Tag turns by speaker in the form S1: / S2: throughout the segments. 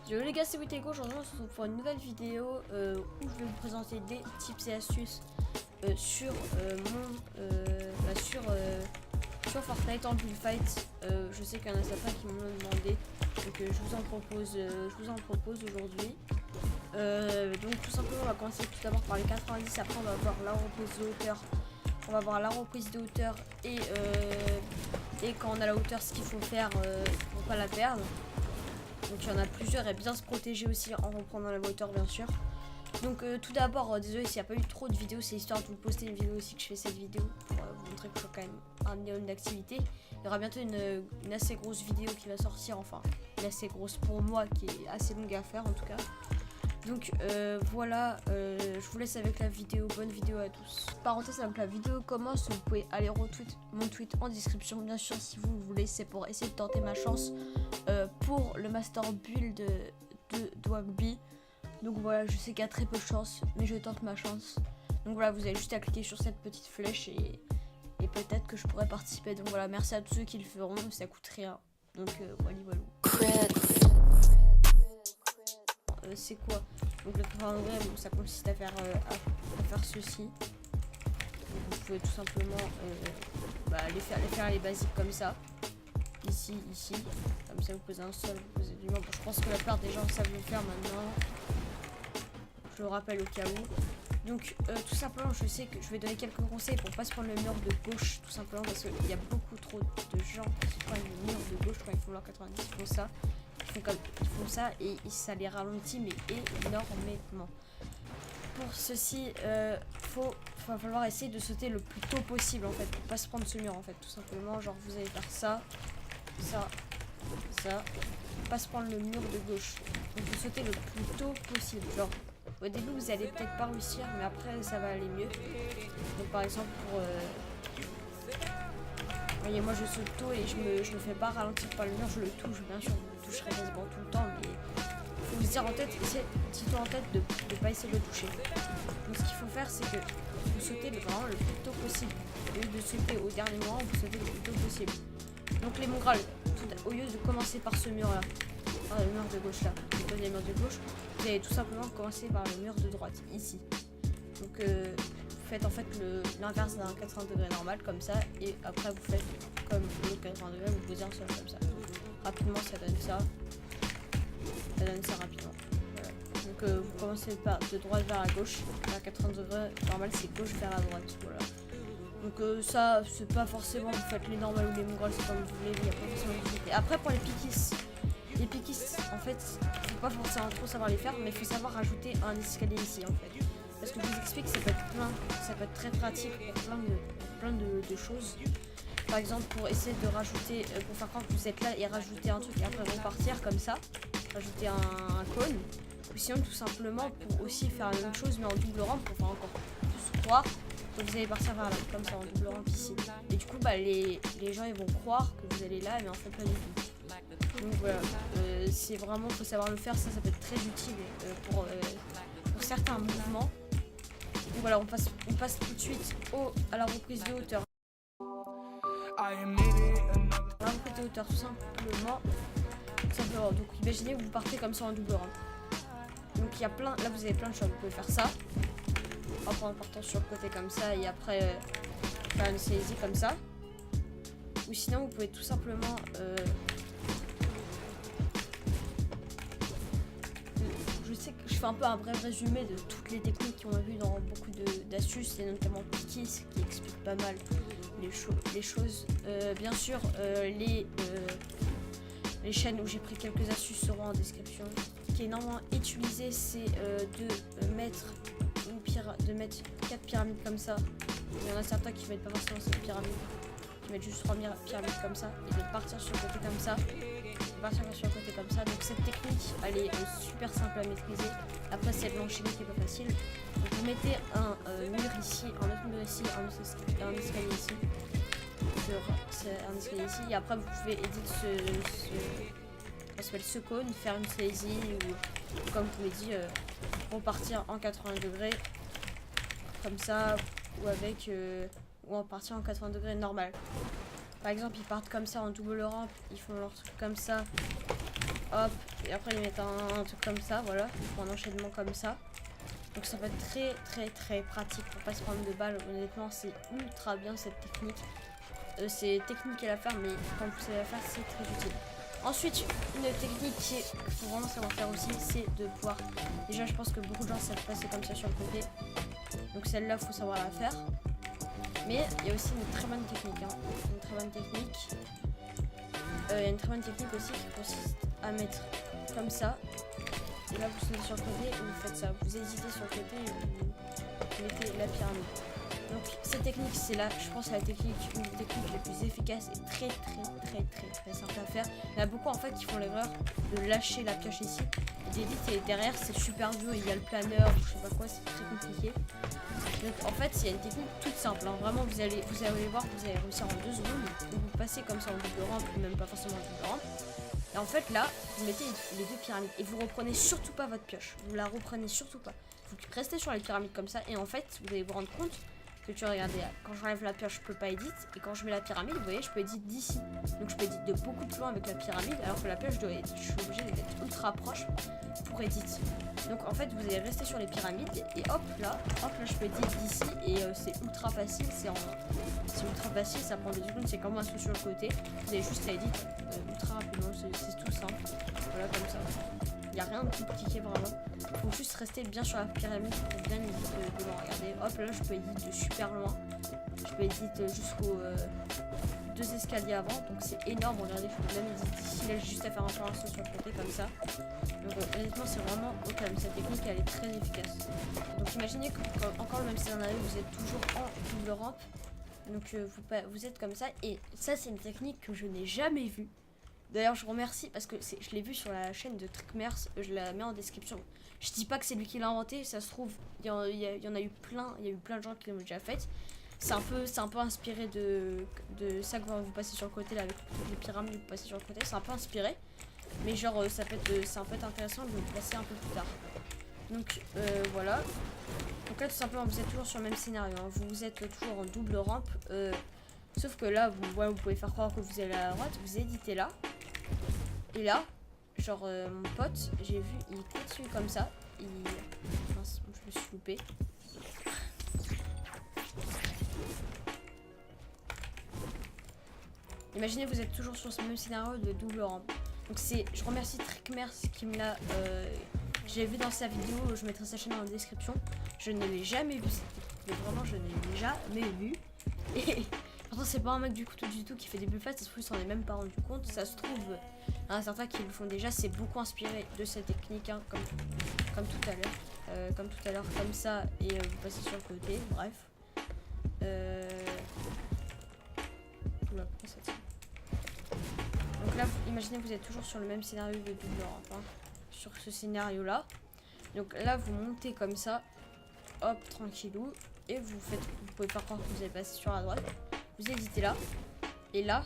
S1: Yo les gars, c'est Witego. Aujourd'hui on se retrouve pour une nouvelle vidéo où je vais vous présenter des tips et astuces sur sur Fortnite en bullfight. Je sais qu'il y en a certains qui m'ont demandé, donc je vous en propose aujourd'hui. Donc tout simplement on va commencer tout d'abord par les 90, après on va voir la reprise de hauteur. On va voir la reprise de hauteur et quand on a la hauteur ce qu'il faut faire pour pas la perdre. Donc il y en a plusieurs et bien se protéger aussi en reprenant la hauteur bien sûr. Donc tout d'abord, désolé s'il n'y a pas eu trop de vidéos, c'est histoire de vous poster une vidéo aussi que je fais cette vidéo pour vous montrer que je fais quand même un minimum d'activité. Il y aura bientôt une assez grosse vidéo qui va sortir, enfin une assez grosse pour moi qui est assez longue à faire en tout cas. Donc voilà, je vous laisse avec la vidéo, bonne vidéo à tous. Parenthèse, avant que la vidéo commence, vous pouvez aller retweet mon tweet en description bien sûr si vous voulez, c'est pour essayer de tenter ma chance pour le master build de Dwagby. Donc voilà, je sais qu'il y a très peu de chance, mais je tente ma chance. Donc voilà, vous avez juste à cliquer sur cette petite flèche et peut-être que je pourrais participer. Donc voilà, merci à tous ceux qui le feront, ça coûte rien. Donc voilà. C'est quoi? Donc le 80 degrés, bon, ça consiste à faire ceci. Donc, vous pouvez tout simplement les faire les basiques comme ça. Ici, comme ça vous posez un sol, vous posez du mur. Bon, je pense que la plupart des gens savent le faire maintenant. Je le rappelle au cas où. Donc tout simplement, je sais que je vais donner quelques conseils pour pas se prendre le mur de gauche, tout simplement parce qu'il y a beaucoup trop de gens qui prennent le mur de gauche quand ils font leur 90, ils font ça. Ils font ça et ça les ralentit mais énormément. Pour ceci, va falloir essayer de sauter le plus tôt possible en fait, pour pas se prendre ce mur en fait, tout simplement. Genre vous allez faire ça, pas se prendre le mur de gauche. Donc vous sautez le plus tôt possible. Genre au début vous allez peut-être pas réussir, mais après ça va aller mieux. Donc par exemple pour voyez, moi je saute tôt et je me fais pas ralentir par le mur, je le touche, bien sûr, je le toucherai quasiment tout le temps, mais il faut se dire en tête, dites-toi en tête de ne pas essayer de le toucher. Donc ce qu'il faut faire, c'est que vous sautez vraiment le plus tôt possible. Au lieu de sauter au dernier moment, vous sautez le plus tôt possible. Donc les mongrels, au lieu de commencer par ce mur là, par le mur de gauche là, le deuxième mur de gauche, vous allez tout simplement commencer par le mur de droite, ici. Donc faites en fait l'inverse d'un 80 degrés normal comme ça et après vous faites comme le 80 degrés, vous posez un sol comme ça. Rapidement ça donne ça. Ça donne ça rapidement. Voilà. Donc vous commencez de droite vers la gauche. À 80 degrés normal c'est gauche vers la droite. Voilà. Donc ça c'est pas forcément vous faites les normales ou les mongrels, c'est comme vous voulez, il n'y a pas forcément de... Et après pour les piquistes en fait faut pas forcément trop savoir les faire, mais il faut savoir rajouter un escalier ici en fait. Parce que je vous explique, ça peut être très pratique pour plein de choses. Par exemple, pour essayer de rajouter, pour faire croire que vous êtes là et rajouter un truc et après repartir comme ça, rajouter un cône. Ou sinon, tout simplement, pour aussi faire la même chose mais en double rampe pour faire encore plus croire. Donc vous allez partir vers là, comme ça, en double rampe ici. Et du coup, les gens ils vont croire que vous allez là, mais en fait pas du tout. Donc voilà, c'est vraiment, faut savoir le faire, ça peut être très utile pour certains mouvements. Donc voilà, on passe tout de suite à la reprise de hauteur. La reprise de hauteur, tout simplement. Donc imaginez vous partez comme ça en double rampe. Donc il y a plein, là vous avez plein de choix. Vous pouvez faire ça, après en partant sur le côté comme ça et après faire une saisie comme ça. Ou sinon vous pouvez tout simplement je sais que je fais un peu un bref résumé de toutes les techniques qu'on a vues dans beaucoup d'astuces et notamment Pikis qui explique pas mal les choses. Bien sûr, les chaînes où j'ai pris quelques astuces seront en description. Ce qui est normalement utilisé, c'est de mettre 4 pyramides comme ça. Il y en a certains qui mettent pas forcément cette pyramide, qui mettent juste 3 pyramides comme ça et de partir sur le côté comme ça. Sur le côté comme ça. Donc cette technique elle est super simple à maîtriser. Après c'est de l'enchaîner qui est pas facile. Donc vous mettez un mur ici, un autre mur ici, un escalier ici. Un escalier ici. Et après vous pouvez éditer ce cône, faire une saisie ou comme je vous l'ai dit, repartir en 80 degrés comme ça ou avec ou en partir en 80 degrés normal. Par exemple, ils partent comme ça en double rampe, ils font leur truc comme ça, hop, et après ils mettent un truc comme ça, voilà, ils font un enchaînement comme ça. Donc ça va être très très très pratique pour pas se prendre de balles. Honnêtement, c'est ultra bien cette technique. C'est technique à la faire, mais quand vous savez la faire, c'est très utile. Ensuite, une technique qu'il faut vraiment savoir faire aussi, c'est de pouvoir... Déjà, je pense que beaucoup de gens savent passer comme ça sur le côté. Donc celle-là, il faut savoir la faire. Mais il y a aussi une très bonne technique. Hein. Une très bonne technique. Il y a une très bonne technique aussi qui consiste à mettre comme ça. Et là, vous sautez sur le côté et vous faites ça. Vous hésitez sur le côté et vous mettez la pyramide. Donc cette technique, c'est là, je pense, la technique, une des techniques les plus efficaces et très simple à faire. Il y en a beaucoup en fait qui font l'erreur de lâcher la pioche ici. Et derrière, c'est super dur, il y a le planeur, je sais pas quoi, c'est très compliqué. Donc en fait, il y a une technique toute simple. Hein. Vraiment, vous allez voir que vous allez réussir en 2 secondes. Vous passez comme ça en double rampe, ou même pas forcément en double rampe. Et en fait, là, vous mettez les 2 pyramides et vous reprenez surtout pas votre pioche. Vous la reprenez surtout pas. Vous restez sur les pyramides comme ça et en fait, vous allez vous rendre compte que tu regardez, quand j'enlève la pioche, je peux pas edit, et quand je mets la pyramide, vous voyez, je peux edit d'ici. Donc je peux edit de beaucoup plus loin avec la pyramide, alors que la pioche, je suis obligée d'être ultra proche pour edit. Donc en fait, vous allez rester sur les pyramides, et hop là, je peux edit d'ici, et c'est ultra facile, c'est ultra facile, ça prend 2 secondes, c'est comme un truc sur le côté. Vous avez juste à edit ultra rapidement, c'est tout simple. Voilà, comme ça. Il n'y a rien de compliqué vraiment. Il faut juste rester bien sur la pyramide pour bien éviter de le regarder. Hop, là je peux edit de super loin. Je peux edit jusqu'aux 2 escaliers avant. Donc c'est énorme. Regardez, je peux même edit ici. Là j'ai juste à faire un peu un saut sur le côté comme ça. Donc honnêtement c'est vraiment au calme. Cette technique elle est très efficace. Donc imaginez que encore le même scénario, vous êtes toujours en double rampe. Donc vous êtes comme ça. Et ça c'est une technique que je n'ai jamais vue. D'ailleurs, je remercie parce que je l'ai vu sur la chaîne de Trickmers, je la mets en description. Je dis pas que c'est lui qui l'a inventé, ça se trouve, il y en a eu plein, il y a eu plein de gens qui l'ont déjà fait. C'est un peu inspiré de ça que vous passez sur le côté là avec les pyramides, vous passez sur le côté, c'est un peu inspiré. Mais genre, ça peut être intéressant de le placer un peu plus tard. Donc voilà. Donc là, tout simplement, vous êtes toujours sur le même scénario. Hein. Vous êtes toujours en double rampe. Sauf que là, vous pouvez faire croire que vous allez à la droite, vous éditez là. Et là, genre mon pote, j'ai vu, il continue comme ça. Mince, je me suis loupée. Imaginez, vous êtes toujours sur ce même scénario de double rampe. Donc je remercie Trickmers qui me l'a... j'ai vu dans sa vidéo, je mettrai sa chaîne dans la description. Je ne l'ai jamais vu, mais vraiment je ne l'ai jamais vu. Et pourtant c'est pas un mec du tout qui fait des buffets, ça se trouve il s'en est même pas rendu compte. Ça se trouve, il y en a certains qui le font déjà, c'est beaucoup inspiré de cette technique, hein, comme tout à l'heure. Comme ça, et vous passez sur le côté, bref. Oula, pourquoi ça tient ? Donc là, imaginez vous êtes toujours sur le même scénario de double rampe, hein, sur ce scénario là. Donc là vous montez comme ça, hop, tranquillou, et vous pouvez faire croire que vous allez passer sur la droite. Vous éditez là, et là,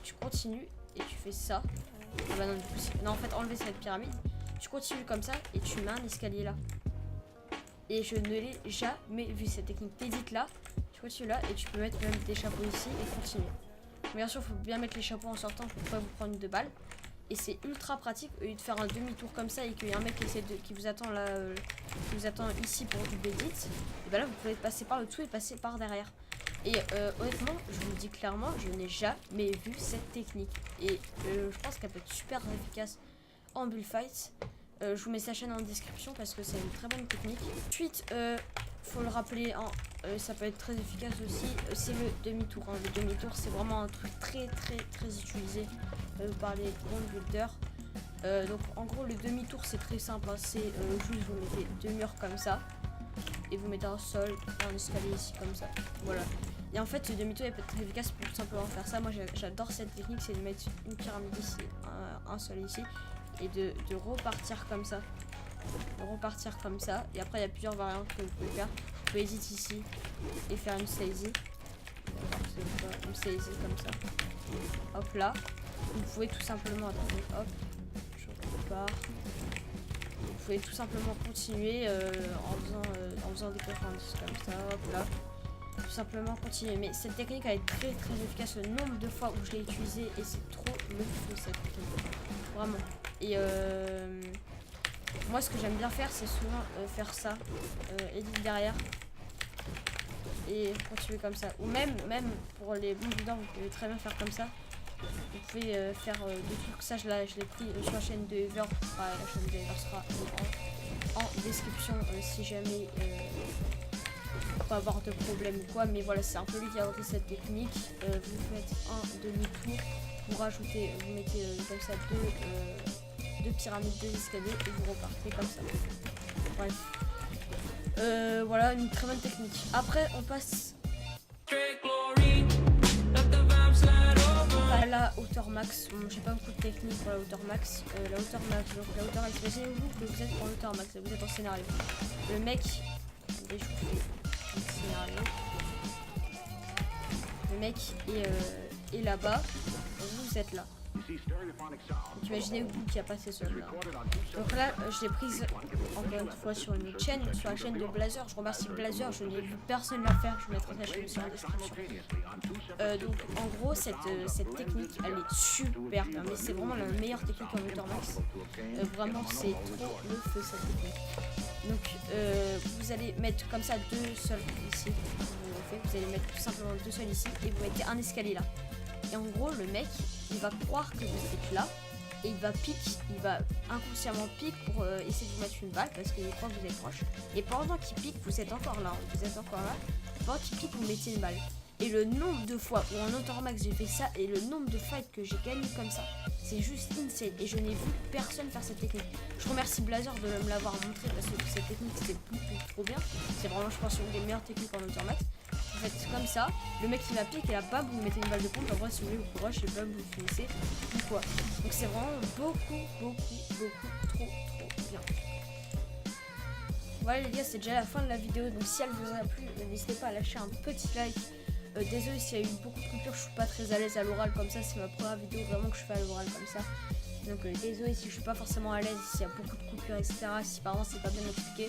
S1: tu continues et tu fais ça. Ah bah non, du coup, non, en fait, enlever cette pyramide. Tu continues comme ça et tu mets un escalier là. Et je ne l'ai jamais vu cette technique. T'édites là, tu continues là et tu peux mettre même des chapeaux ici et continuer. Mais bien sûr, il faut bien mettre les chapeaux en sortant pour pas vous prendre 2 balles. Et c'est ultra pratique au lieu de faire un demi-tour comme ça et qu'il y a un mec qui vous attend là, qui vous attend ici pour double edit. Et bah là, vous pouvez passer par le dessous et passer par derrière. Et honnêtement, je vous le dis clairement, je n'ai jamais vu cette technique. Et je pense qu'elle peut être super efficace en bullfight. Je vous mets sa chaîne en description parce que c'est une très bonne technique. Ensuite, faut le rappeler, hein, ça peut être très efficace aussi, c'est le demi-tour. Hein. Le demi-tour, c'est vraiment un truc très utilisé par les grands builders. Donc en gros, le demi-tour, c'est très simple. Hein. C'est juste vous mettez 2 murs comme ça. Et vous mettez un sol, un escalier ici comme ça. Voilà. Et en fait, le demi-tour peut être très efficace pour tout simplement faire ça. Moi, j'adore cette technique, c'est de mettre une pyramide ici, un sol ici, et de repartir comme ça. Et après, il y a plusieurs variantes que vous pouvez faire. Vous pouvez edit ici et faire une saisie. Une saisie comme ça. Hop là. Vous pouvez tout simplement attendre. Hop. Je repars. Vous pouvez tout simplement continuer en faisant des 90 comme ça, hop là. tout simplement continuer. Mais cette technique elle est très efficace. Le nombre de fois où je l'ai utilisée et c'est trop le feu cette technique. Vraiment. Et moi ce que j'aime bien faire c'est souvent faire ça. Edit derrière. Et continuer comme ça. Ou même pour les bons bidons, vous pouvez très bien faire comme ça. Vous pouvez faire des trucs. Ça je l'ai pris sur la chaîne de Ever. La chaîne de Ever sera en description si jamais pas avoir de problème ou quoi, mais voilà, c'est un peu lui qui a inventé cette technique. Vous faites un demi-tour, vous rajoutez, vous mettez comme ça deux pyramides, deux escaliers et vous repartez comme ça. Bref, voilà une très bonne technique. Après on passe à la hauteur max. Bon, j'ai pas beaucoup de techniques pour la hauteur max. La hauteur max, donc la hauteur max, imaginez-vous que vous êtes en hauteur max, vous êtes en scénario. Le mec, attendez, je vous fais scénario. Le mec est là-bas, vous êtes là. Donc imaginez-vous qu'il n'y a pas ces sols là. Donc là, je l'ai prise encore une fois sur une chaîne, sur la chaîne de Blazer. Je remercie Blazer, je n'ai vu personne la faire. Je mettrai sa chaîne sur la description. Donc en gros, cette technique, elle est super bien. Mais c'est vraiment la meilleure technique en hauteur max. Vraiment, c'est trop le feu cette technique. Donc vous allez mettre comme ça deux sols ici. Vous allez mettre tout simplement deux sols ici et vous mettez un escalier là. Et en gros, le mec, il va croire que vous êtes là et il va inconsciemment pique pour essayer de vous mettre une balle parce qu'il croit que vous êtes proche. Et pendant qu'il pique, vous êtes encore là. Pendant qu'il pique, vous mettez une balle. Et le nombre de fois où en hauteur max j'ai fait ça et le nombre de fights que j'ai gagné comme ça, c'est juste insane. Et je n'ai vu personne faire cette technique. Je remercie Blazer de me l'avoir montré parce que cette technique c'était trop bien. C'est vraiment, je pense, une des meilleures techniques en hauteur max. Vous faites comme ça, le mec il va pique et là bam vous mettez une balle de pompe, après si vous voulez vous rush et bam vous finissez ou quoi. Donc c'est vraiment beaucoup trop bien. Voilà les gars, c'est déjà la fin de la vidéo, donc si elle vous a plu, n'hésitez pas à lâcher un petit like. Désolé s'il y a eu beaucoup de coupures, je suis pas très à l'aise à l'oral comme ça, c'est ma première vidéo vraiment que je fais à l'oral comme ça. Donc désolé si je suis pas forcément à l'aise, s'il y a beaucoup de coupures etc, si par exemple c'est pas bien expliqué.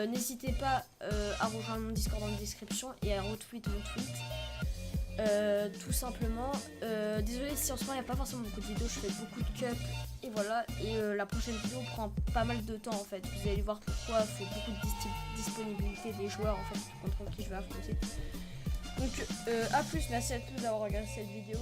S1: N'hésitez pas à rejoindre mon Discord dans la description et à retweet mon tweet. Tout simplement. Désolé si en ce moment il n'y a pas forcément beaucoup de vidéos, je fais beaucoup de cup et voilà. Et la prochaine vidéo prend pas mal de temps en fait. Vous allez voir pourquoi, il faut beaucoup de disponibilité des joueurs en fait contre qui je vais affronter. Donc à plus, merci à tous d'avoir regardé cette vidéo.